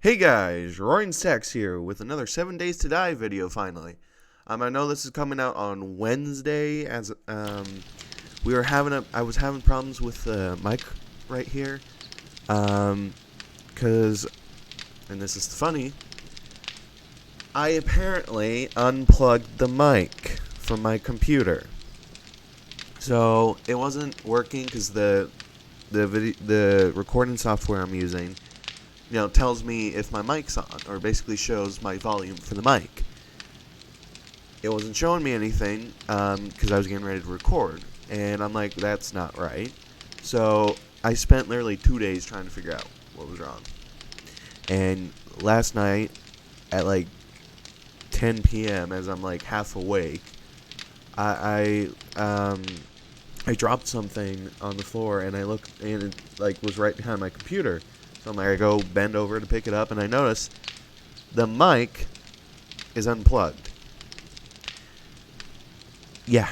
Hey guys, Roaring Stacks here with another 7 Days to Die video finally. I know this is coming out on Wednesday as I was having problems with the mic right here. Cause and this is funny, I apparently unplugged the mic from my computer. So it wasn't working cuz the recording software I'm using tells me if my mic's on, or basically shows my volume for the mic. It wasn't showing me anything, because I was getting ready to record, and I'm like, that's not right. So I spent literally 2 days trying to figure out what was wrong. And last night, at like 10 p.m., as I'm like half awake, I dropped something on the floor, and I looked, and it like was right behind my computer. So I'm like, I go bend over to pick it up, and I notice the mic is unplugged. Yeah.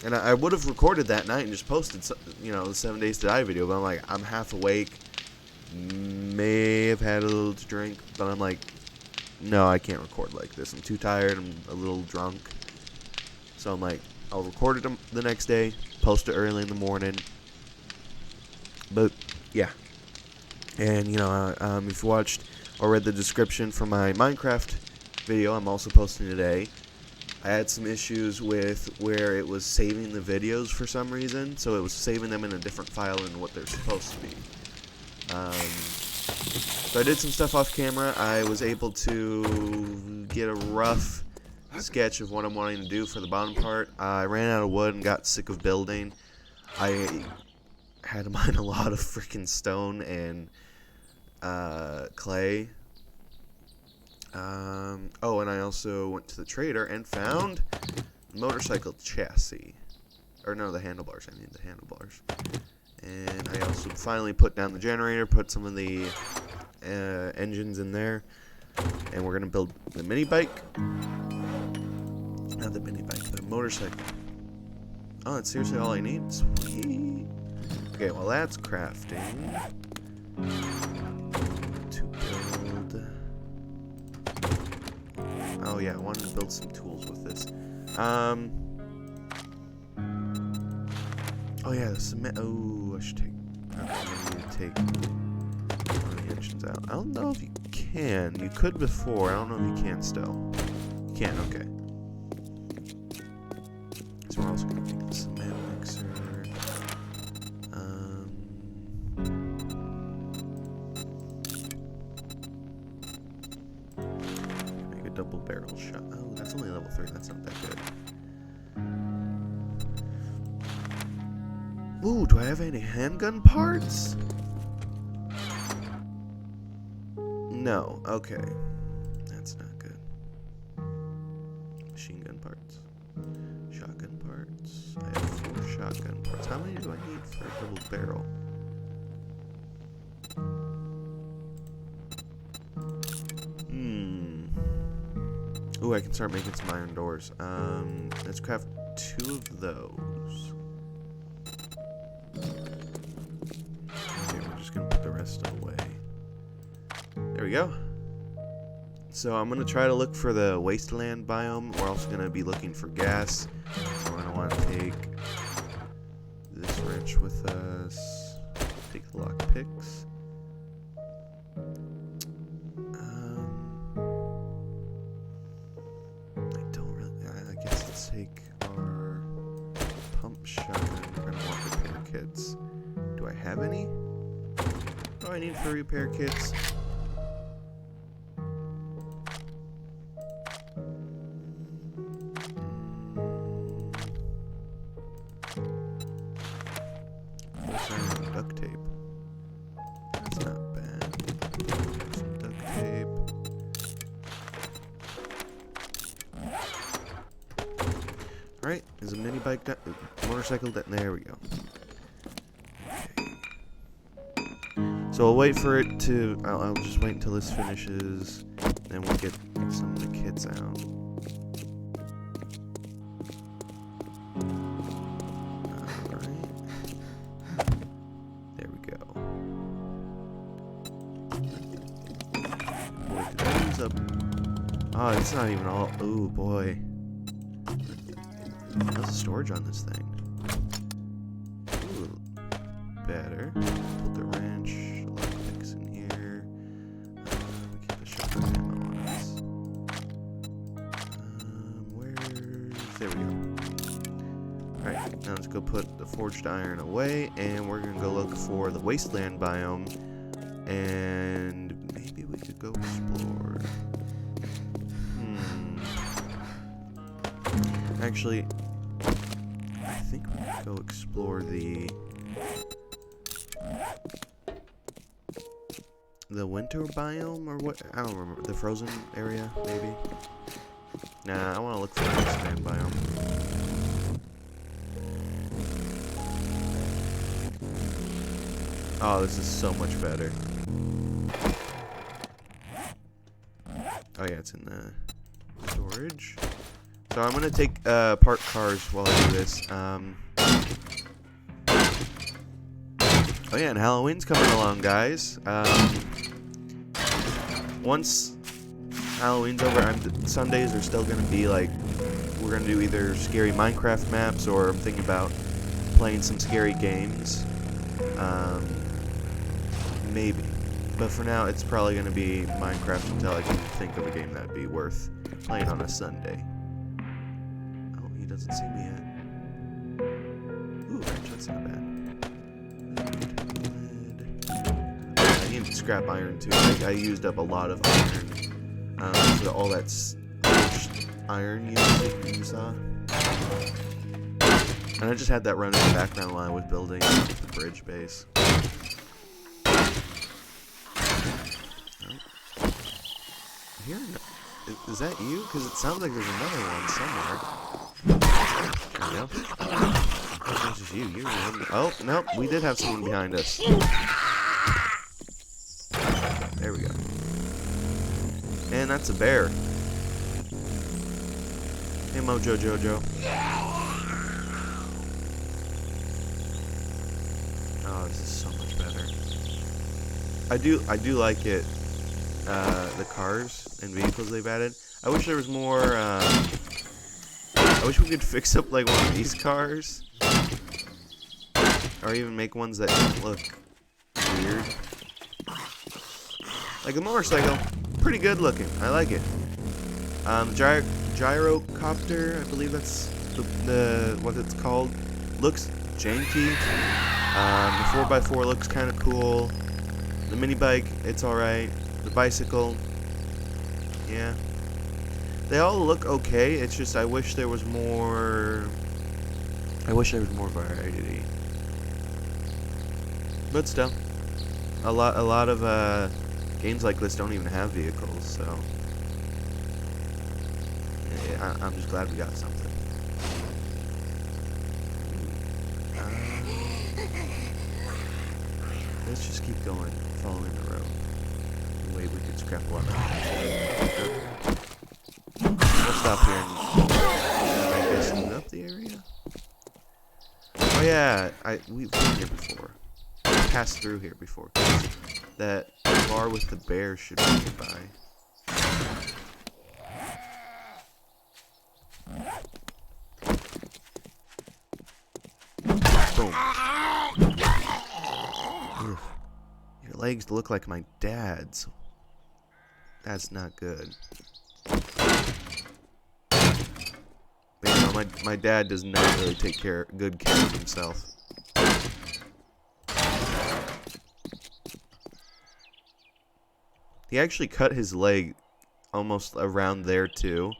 And I would have recorded that night and just posted, the 7 Days to Die video, but I'm like, I'm half awake, may have had a little to drink, but I'm like, no, I can't record like this. I'm too tired, I'm a little drunk. So I'm like, I'll record it the next day, post it early in the morning. But, yeah. And, if you watched or read the description for my Minecraft video I'm also posting today, I had some issues with where it was saving the videos for some reason. So it was saving them in a different file than what they're supposed to be. So I did some stuff off camera. I was able to get a rough sketch of what I'm wanting to do for the bottom part. I ran out of wood and got sick of building. I had to mine a lot of freaking stone and clay. And I also went to the trader and found motorcycle chassis. Or no, the handlebars. I need the handlebars. And I also finally put down the generator, put some of the engines in there. And we're going to build the mini bike. Not the mini bike, the motorcycle. Oh, that's seriously all I need? Sweet. Okay, well that's crafting. Oh yeah, I wanted to build some tools with this. Oh yeah, the cement. Oh, I should take. I need to take one of the engines out. I don't know if you can. You could before. I don't know if you can still. You can. Okay. So we're also gonna make the cement mixer. Double barrel shot. Oh, that's only level 3. That's not that good. Ooh, do I have any handgun parts? No. Okay. That's not good. Machine gun parts. Shotgun parts. I have 4 shotgun parts. How many do I need for a double barrel? Ooh, I can start making some iron doors. Let's craft 2 of those. Okay, we're just gonna put the rest away. There we go. So I'm gonna try to look for the wasteland biome. We're also gonna be looking for gas. So we're gonna want to take this wrench with us. Take the lock picks. Take our pump shotgun. We're gonna want repair kits. Do I have any? What do I need for repair kits? Duct tape. That's not bad. Some duct tape. Alright, is a mini bike motorcycle there we go. Okay. So I'll wait for it to I'll just wait until this finishes, then we'll get some of the kits out. Alright. There we go. What's up? Oh, it's not even all. Ooh, boy. How's the storage on this thing? Ooh, better. Put the wrench, the lockpicks in here. We keep the shotgun ammo on us. There we go. Alright, now let's go put the forged iron away, and we're gonna go look for the wasteland biome, and maybe we could go explore. Actually, I think we could go explore the winter biome, or what? I don't remember. The frozen area, maybe? Nah, I want to look for the wasteland biome. Oh, this is so much better. Oh yeah, it's in the storage. So I'm gonna take park cars while I do this. Oh yeah, and Halloween's coming along, guys. Once Halloween's over, Sundays are still gonna be like, we're gonna do either scary Minecraft maps, or I'm thinking about playing some scary games. Maybe. But for now, it's probably gonna be Minecraft until I can think of a game that'd be worth playing on a Sunday. Oh, he doesn't see me yet. Ooh, wrench, that's not bad. I need scrap iron too. I used up a lot of iron. So all that's iron you saw. And I just had that run in the background while I was building the bridge base. Here? Is that you? Because it sounds like there's another one somewhere. There we go. That's just you. Oh, nope. We did have someone behind us. There we go. And that's a bear. Hey, Mojo Jojo. Oh, this is so much better. I do like it. The cars and vehicles they've added. I wish there was more. I wish we could fix up like one of these cars, or even make ones that don't look weird. Like a motorcycle, pretty good looking. I like it. Gyrocopter, I believe that's the what it's called. Looks janky. The 4x4 looks kind of cool. The mini bike, it's alright. The bicycle, yeah. They all look okay. It's just I wish there was more. I wish there was more variety. But still, a lot of games like this don't even have vehicles, so yeah, I'm just glad we got something. Let's just keep going, following the road. We could scrap a lot of. We'll stop here and I guess clean up the area. Oh yeah, we've been here before. We passed through here before. That bar with the bear should be nearby. Boom. Ugh. Your legs look like my dad's. That's not good. But, you know, my dad does not really take good care of himself. He actually cut his leg almost around there too.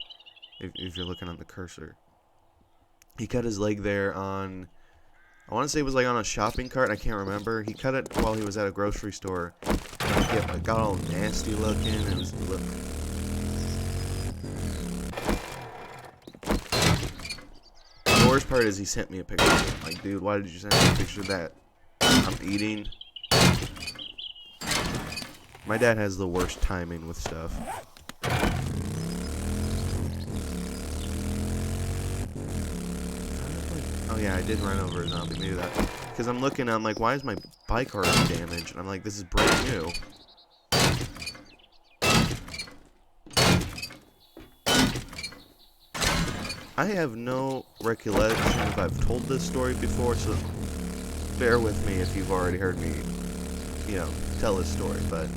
If you're looking on the cursor, he cut his leg there on. I want to say it was like on a shopping cart. I can't remember. He cut it while he was at a grocery store. It got all nasty looking. It was The worst part is he sent me a picture. I'm like, dude, why did you send me a picture of that? I'm eating. My dad has the worst timing with stuff. Oh yeah, I did run over a zombie. Maybe that. Because I'm looking, I'm like, why is my bike already damaged? And I'm like, this is brand new. I have no recollection if I've told this story before, so bear with me if you've already heard me, tell this story. But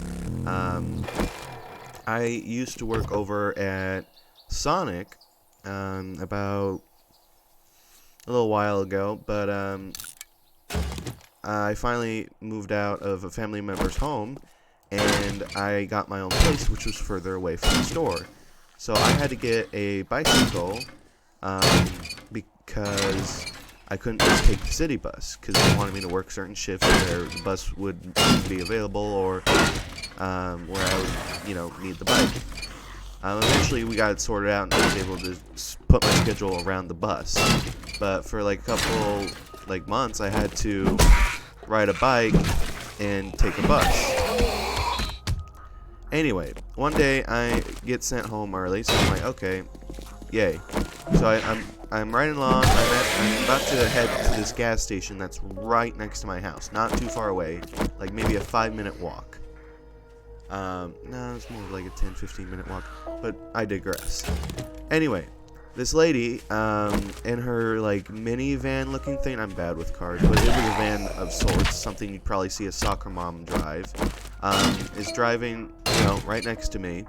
I used to work over at Sonic about a little while ago, but I finally moved out of a family member's home, and I got my own place, which was further away from the store. So I had to get a bicycle because I couldn't just take the city bus, because they wanted me to work certain shifts where the bus would be available, or where I would, need the bike. Eventually, we got it sorted out, and I was able to put my schedule around the bus. But for like a couple months, I had to ride a bike and take a bus. Anyway, one day I get sent home early, so I'm like, okay, yay. So I'm riding along. I'm about to head to this gas station that's right next to my house, not too far away, like maybe a 5-minute walk. No, it's more like a 10-15 minute walk, but I digress. Anyway, this lady, in her like minivan looking thing, I'm bad with cars, but it was a van of sorts, something you'd probably see a soccer mom drive, is driving, right next to me.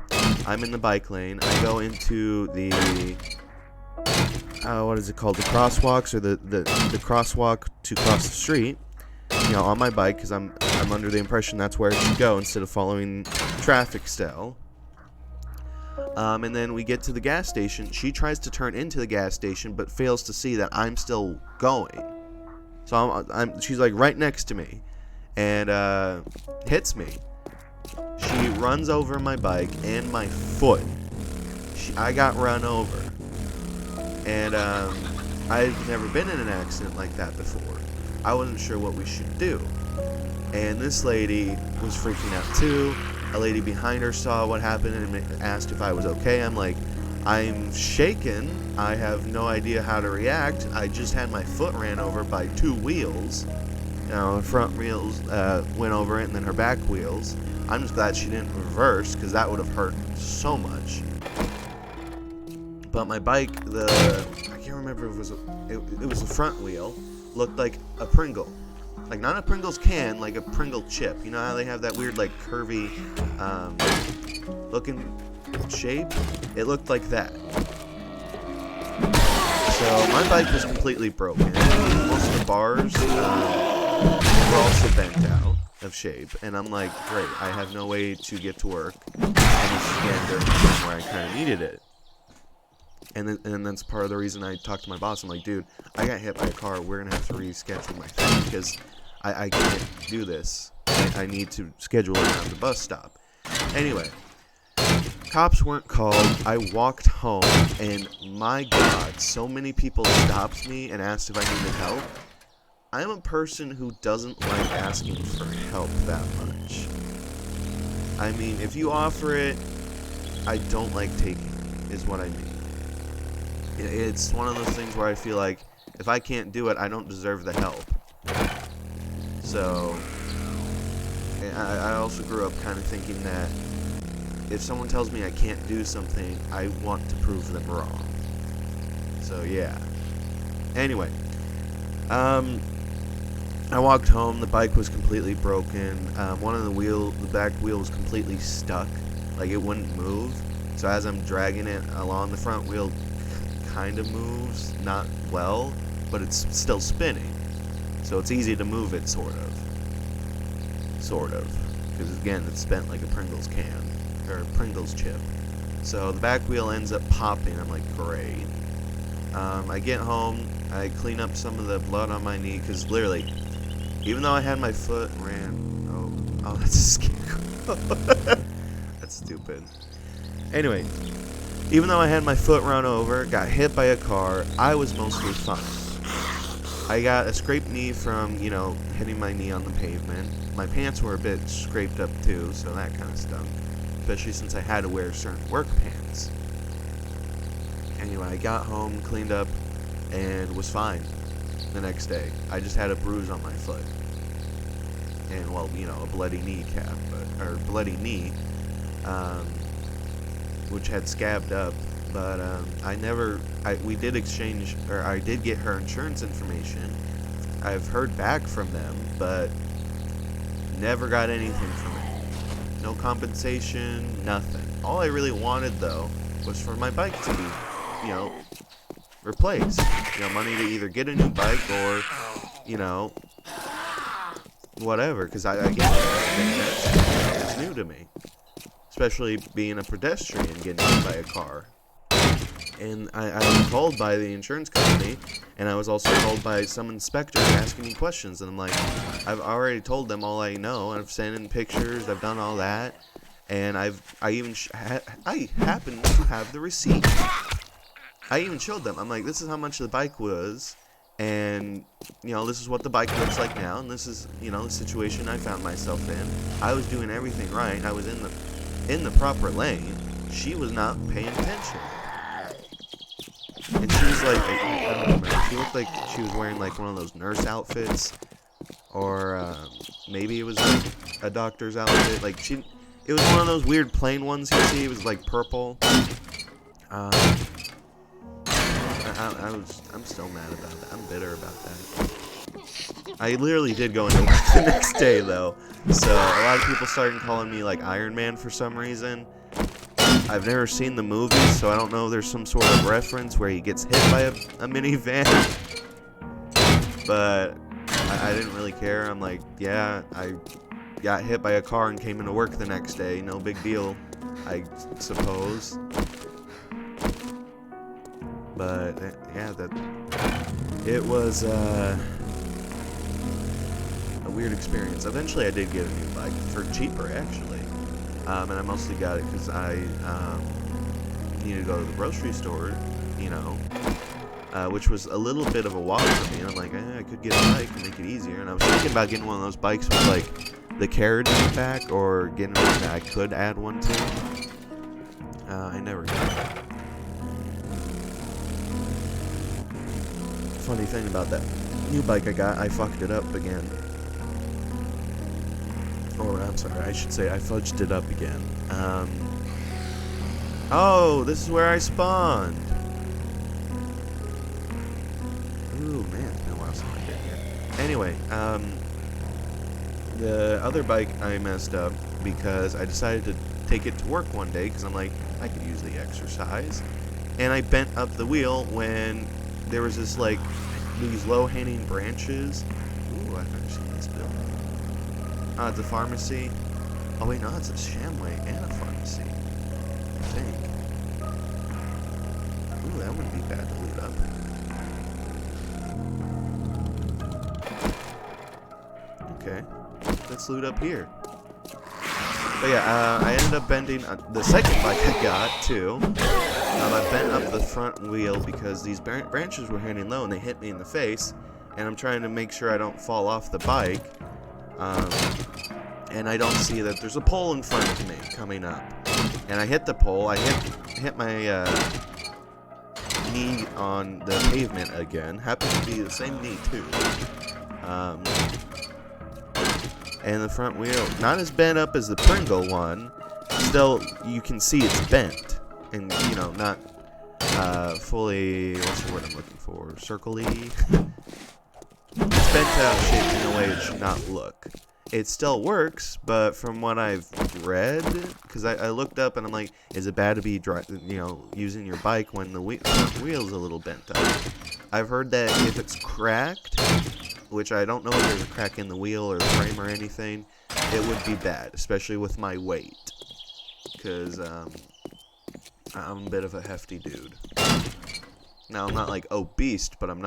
I'm in the bike lane. I go into the, what is it called? The crosswalks, or the crosswalk to cross the street, on my bike, because I'm under the impression that's where I should go instead of following traffic still. And then we get to the gas station. She tries to turn into the gas station, but fails to see that I'm still going. So she's like right next to me, and hits me. She runs over my bike and my foot. I got run over, and I've never been in an accident like that before. I wasn't sure what we should do, and this lady was freaking out too. A lady behind her saw what happened and asked if I was okay. I'm like, I'm shaken. I have no idea how to react. I just had my foot ran over by 2 wheels. The front wheels went over it, and then her back wheels. I'm just glad she didn't reverse, because that would have hurt so much. But my bike, I can't remember if it was the front wheel, looked like a Pringle. Like, not a Pringles can, like a Pringle chip. You know how they have that weird, like, curvy looking shape? It looked like that. So my bike was completely broken. Most of the bars were also bent out of shape. And I'm like, great, I have no way to get to work. And this is again during the time where I kind of needed it. And that's part of the reason I talked to my boss. I'm like, dude, I got hit by a car. We're going to have to reschedule my thing, because I can't do this. I need to schedule it around the bus stop. Anyway, cops weren't called. I walked home, and my God, so many people stopped me and asked if I needed help. I'm a person who doesn't like asking for help that much. I mean, if you offer it, I don't like taking it, is what I mean. It's one of those things where I feel like if I can't do it, I don't deserve the help. So, I also grew up kind of thinking that if someone tells me I can't do something, I want to prove them wrong. So, yeah. Anyway, I walked home. The bike was completely broken. One of the back wheel was completely stuck. Like, it wouldn't move. So as I'm dragging it along, the front wheel kind of moves, not well, but it's still spinning. So it's easy to move it, sort of. Because again, it's bent like a Pringles can, or a Pringles chip. So the back wheel ends up popping. I'm like, great. I get home, I clean up some of the blood on my knee, because literally, even though I had my foot oh, that's a scarecrow. That's stupid. Anyway, even though I had my foot run over, got hit by a car, I was mostly fine. I got a scraped knee from, hitting my knee on the pavement. My pants were a bit scraped up too, so that kind of stung. Especially since I had to wear certain work pants. Anyway, I got home, cleaned up, and was fine the next day. I just had a bruise on my foot. And, well, a bloody bloody knee, which had scabbed up But we did exchange, or I did get her insurance information. I've heard back from them, but never got anything from it. No compensation, nothing. All I really wanted, though, was for my bike to be, replaced. Money to either get a new bike or, whatever. Because I get it. It's new to me. Especially being a pedestrian getting hit by a car. And I was called by the insurance company, and I was also called by some inspector asking me questions. And I'm like, I've already told them all I know. I've sent in pictures. I've done all that. And I happen to have the receipt. I even showed them. I'm like, this is how much the bike was, and this is what the bike looks like now, and this is the situation I found myself in. I was doing everything right. I was in the proper lane. She was not paying attention, and she was like, I don't remember. She looked like she was wearing like one of those nurse outfits, or maybe it was like a doctor's outfit. Like it was one of those weird plain ones you see. It was like purple. I'm still mad about that. I'm bitter about that. I literally did go into work the next day, though. So a lot of people started calling me like Iron Man for some reason. I've never seen the movie, so I don't know if there's some sort of reference where he gets hit by a minivan. But I didn't really care. I'm like, yeah, I got hit by a car and came into work the next day. No big deal, I suppose. But yeah, it was a weird experience. Eventually, I did get a new bike for cheaper, actually, and I mostly got it because I needed to go to the grocery store, which was a little bit of a walk for me. And I'm like, I could get a bike and make it easier. And I was thinking about getting one of those bikes with like the carriage in the back, or getting one that I could add one to. I never got it. Funny thing about that new bike I got, I fucked it up again. Or, I'm sorry, I should say I fudged it up again. Oh, this is where I spawned. Ooh, man, it's been a while since I've been here. Anyway, the other bike I messed up because I decided to take it to work one day because I'm like, I could use the exercise. And I bent up the wheel when there was this, like, these low-hanging branches. Ooh, I've never seen this building. It's a pharmacy. Oh, wait, no, it's a Shamway and a pharmacy, I think. Ooh, that wouldn't be bad to loot up. Okay, let's loot up here. But yeah, I ended up bending the second bike I got, too. I bent up the front wheel because these branches were hanging low and they hit me in the face, and I'm trying to make sure I don't fall off the bike, and I don't see that there's a pole in front of me coming up, and I hit the pole. I hit my knee on the pavement again. Happens to be the same knee too, and the front wheel, not as bent up as the Pringle one, still you can see it's bent. And, not fully, what's the word I'm looking for, circle-y? It's bent out shaped in a way it should not look. It still works, but from what I've read, because I looked up and I'm like, is it bad to be, using your bike when the front wheel's a little bent up? I've heard that if it's cracked, which I don't know if there's a crack in the wheel or the frame or anything, it would be bad, especially with my weight. Because, I'm a bit of a hefty dude. Now, I'm not like obese, but I'm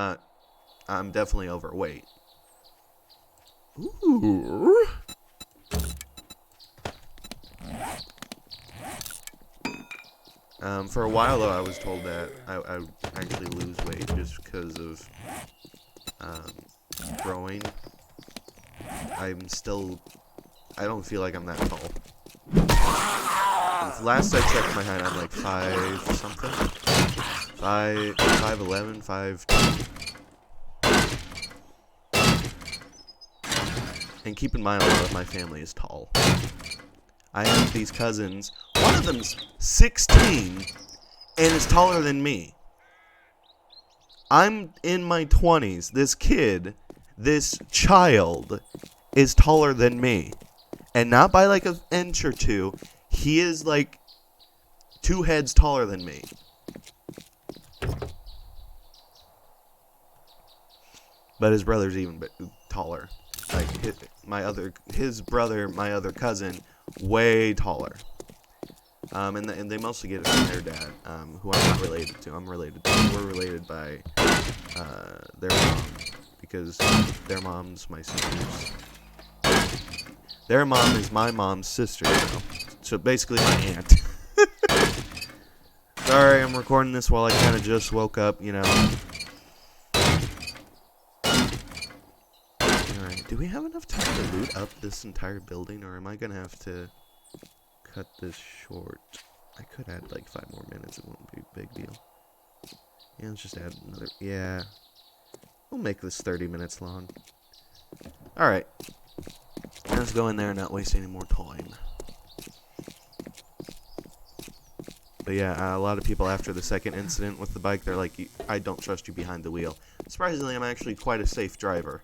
definitely overweight. Ooh. For a while, though, I was told that I would actually lose weight just because of growing. I don't feel like I'm that tall. Last I checked my height, I'm like 5 something. 5'11", 5'10". And keep in mind, a lot of my family is tall. I have these cousins. One of them's 16, and is taller than me. I'm in my 20s. This kid, this child, is taller than me. And not by like an inch or two. He is like 2 heads taller than me. But his brother's even taller. Like his brother, my other cousin, way taller. And they mostly get it from their dad, who I'm not related to. I'm related to. We're related by their mom, because their mom's my sister's. Their mom is my mom's sister, so basically my aunt. Sorry, I'm recording this while I kind of just woke up, Alright, do we have enough time to loot up this entire building, or am I gonna have to cut this short? I could add like 5 more minutes, it wouldn't be a big deal. Yeah, let's just add another, yeah. We'll make this 30 minutes long. Alright. Let's go in there and not waste any more time. But yeah, a lot of people after the second incident with the bike, they're like, I don't trust you behind the wheel. Surprisingly, I'm actually quite a safe driver.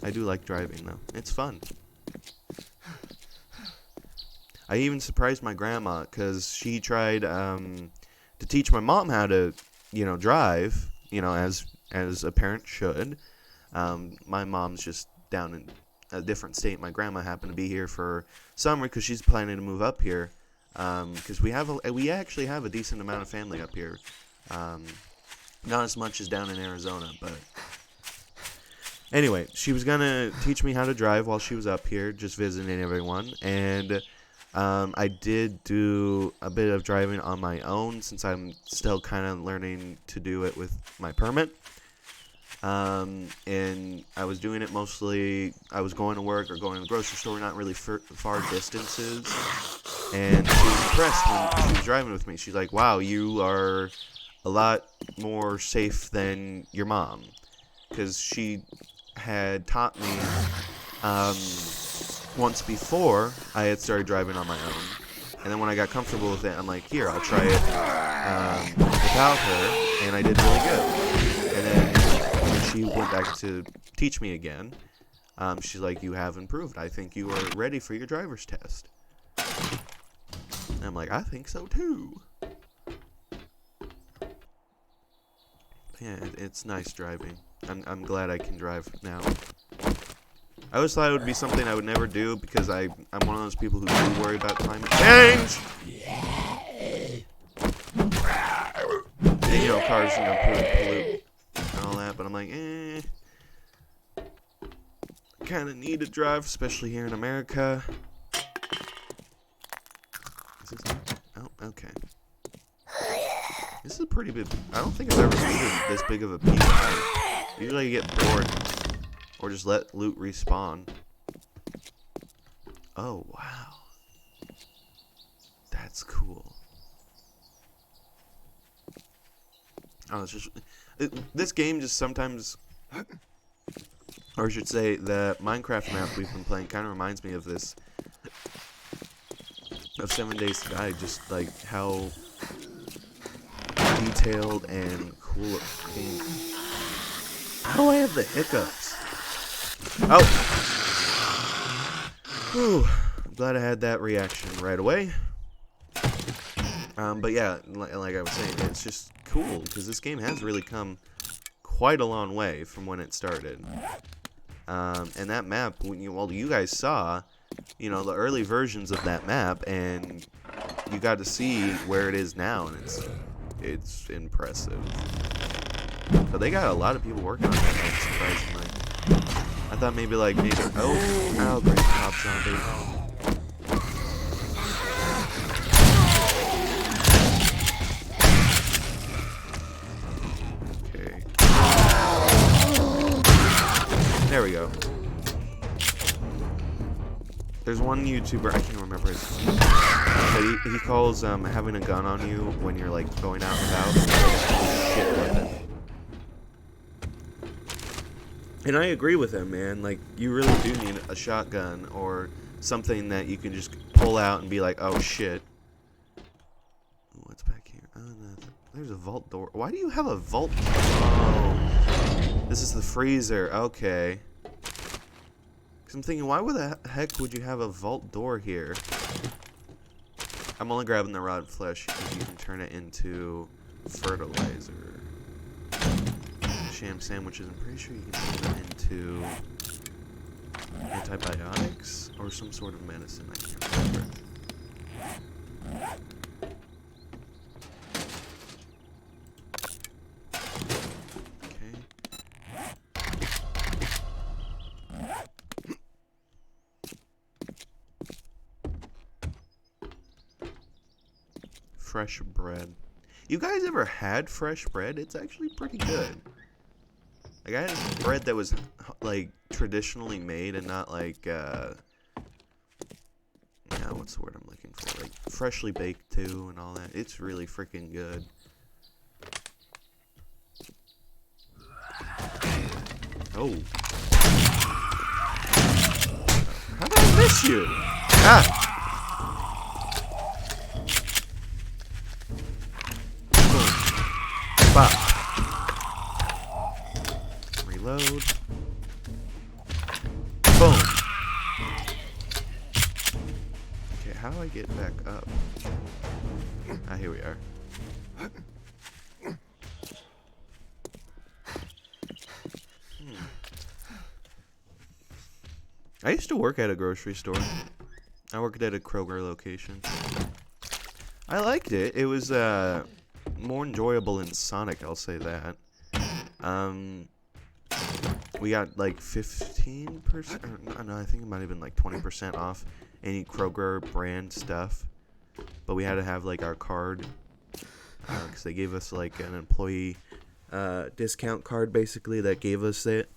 I do like driving, though. It's fun. I even surprised my grandma, because she tried to teach my mom how to, drive, as a parent should. My mom's just down in a different state. My grandma happened to be here for summer because she's planning to move up here. Because we actually have a decent amount of family up here. Not as much as down in Arizona, but anyway, she was gonna teach me how to drive while she was up here, just visiting everyone. And I did do a bit of driving on my own, since I'm still kind of learning to do it with my permit. And I was doing it mostly, I was going to work or going to the grocery store, not really far distances. And she was impressed when she was driving with me. She's like, wow, you are a lot more safe than your mom. Because she had taught me once before I had started driving on my own. And then when I got comfortable with it, I'm like, here, I'll try it without her. And I did really good. And then when she went back to teach me again, she's like, you have improved. I think you are ready for your driver's test. And I'm like, I think so too. Yeah, it's nice driving. I'm glad I can drive now. I always thought it would be something I would never do, because I'm one of those people who do worry about climate change. And, cars, pollute and all that, but I'm like, kind of need to drive, especially here in America. Is this oh, okay. This is a pretty big, I don't think I've ever seen this big of a PI. Usually you get bored, or just let loot respawn. Oh, wow. That's cool. Oh, it's just, this game just sometimes, or I should say, the Minecraft map we've been playing kind of reminds me of this, of 7 Days to Die, just like how detailed and cool it became. How do I have the hiccups? Oh! Whew. I'm glad I had that reaction right away. But yeah, like I was saying, it's just cool, because this game has really come quite a long way from when it started. And that map, you guys saw, the early versions of that map, and you got to see where it is now, and it's impressive. But they got a lot of people working on that map, surprisingly. I thought maybe oh, great, cop zombie. Okay. There we go. There's one YouTuber, I can't remember his name, but he calls having a gun on you when you're like going out and about a shit weapon. And I agree with him, man. Like, you really do need a shotgun or something that you can just pull out and be like, oh shit. There's a vault door. Why do you have a vault? Oh, this is the freezer. Okay. Because I'm thinking, why the heck would you have a vault door here? I'm only grabbing the rotten flesh because you can turn it into fertilizer. Sham sandwiches, I'm pretty sure you can turn them into antibiotics or some sort of medicine. I can't remember. Fresh bread. You guys ever had fresh bread? It's actually pretty good. Like, I had bread that was, like, traditionally made and not, like, yeah, what's the word I'm looking for? Like, freshly baked, too, and all that. It's really freaking good. Oh. How did I miss you? Ah! Bop. Reload. Boom. Okay, how do I get back up? Ah, here we are. I used to work at a grocery store. I worked at a Kroger location. I liked it. It was, more enjoyable in Sonic, I'll say that. We got like 15%, or no, I think it might have been like 20% off any Kroger brand stuff. But we had to have like our card, because they gave us like an employee discount card basically that gave us it.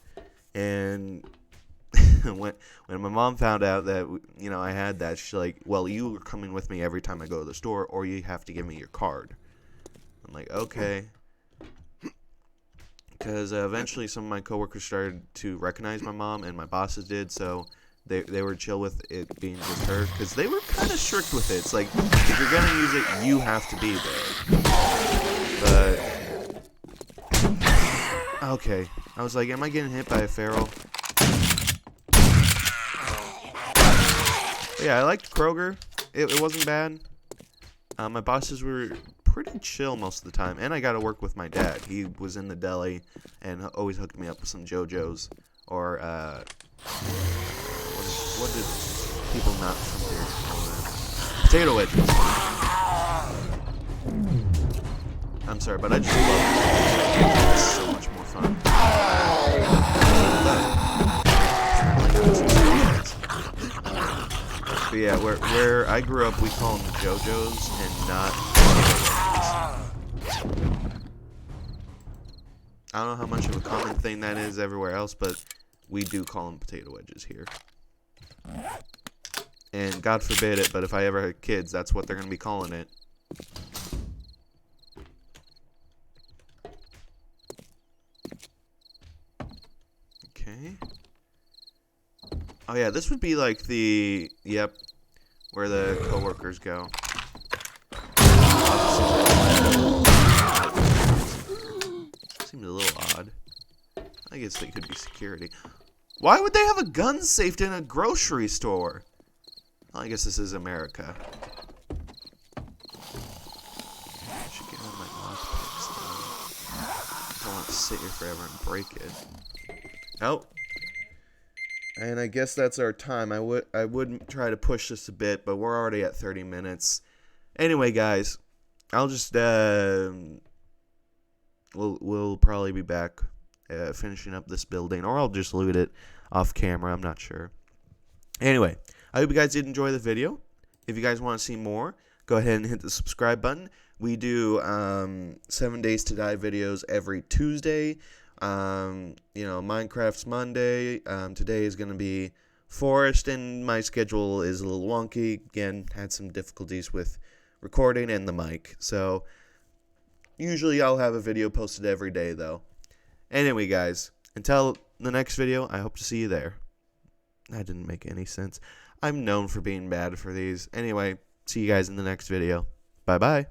And when my mom found out that, you know, I had that, she's like, well, you are coming with me every time I go to the store, or you have to give me your card. I'm like, okay. Because eventually some of my coworkers started to recognize my mom, and my bosses did, so they were chill with it being just her. Because they were kind of strict with it. It's like, if you're going to use it, you have to be there. But, okay. I was like, am I getting hit by a feral? But yeah, I liked Kroger. It wasn't bad. My bosses were pretty chill most of the time, and I got to work with my dad. He was in the deli and always hooked me up with some JoJo's or what did people not from here call them? Potato wedges. I'm sorry, but I just love it. It's so much more fun. But yeah, where I grew up, we call them JoJo's and not potato wedges. I don't know how much of a common thing that is everywhere else, but we do call them potato wedges here. And God forbid it, but if I ever have kids, that's what they're going to be calling it. Okay. Oh yeah, this would be like the, yep, where the coworkers go. Seemed a little odd. I guess they could be security. Why would they have a gun safe in a grocery store? Well, I guess this is America. I should get rid of my lockpicks though. I don't want to sit here forever and break it. Oh. And I guess that's our time. I would try to push this a bit, but we're already at 30 minutes. Anyway, guys, I'll just we'll probably be back finishing up this building, or I'll just loot it off camera. I'm not sure. Anyway, I hope you guys did enjoy the video. If you guys want to see more, go ahead and hit the subscribe button. We do 7 Days to Die videos every Tuesday. You know, Minecraft's Monday. Today is going to be Forest, and my schedule is a little wonky. Again, had some difficulties with recording and the mic. So, usually I'll have a video posted every day, though. Anyway, guys, until the next video, I hope to see you there. That didn't make any sense. I'm known for being bad for these. Anyway, see you guys in the next video. Bye-bye.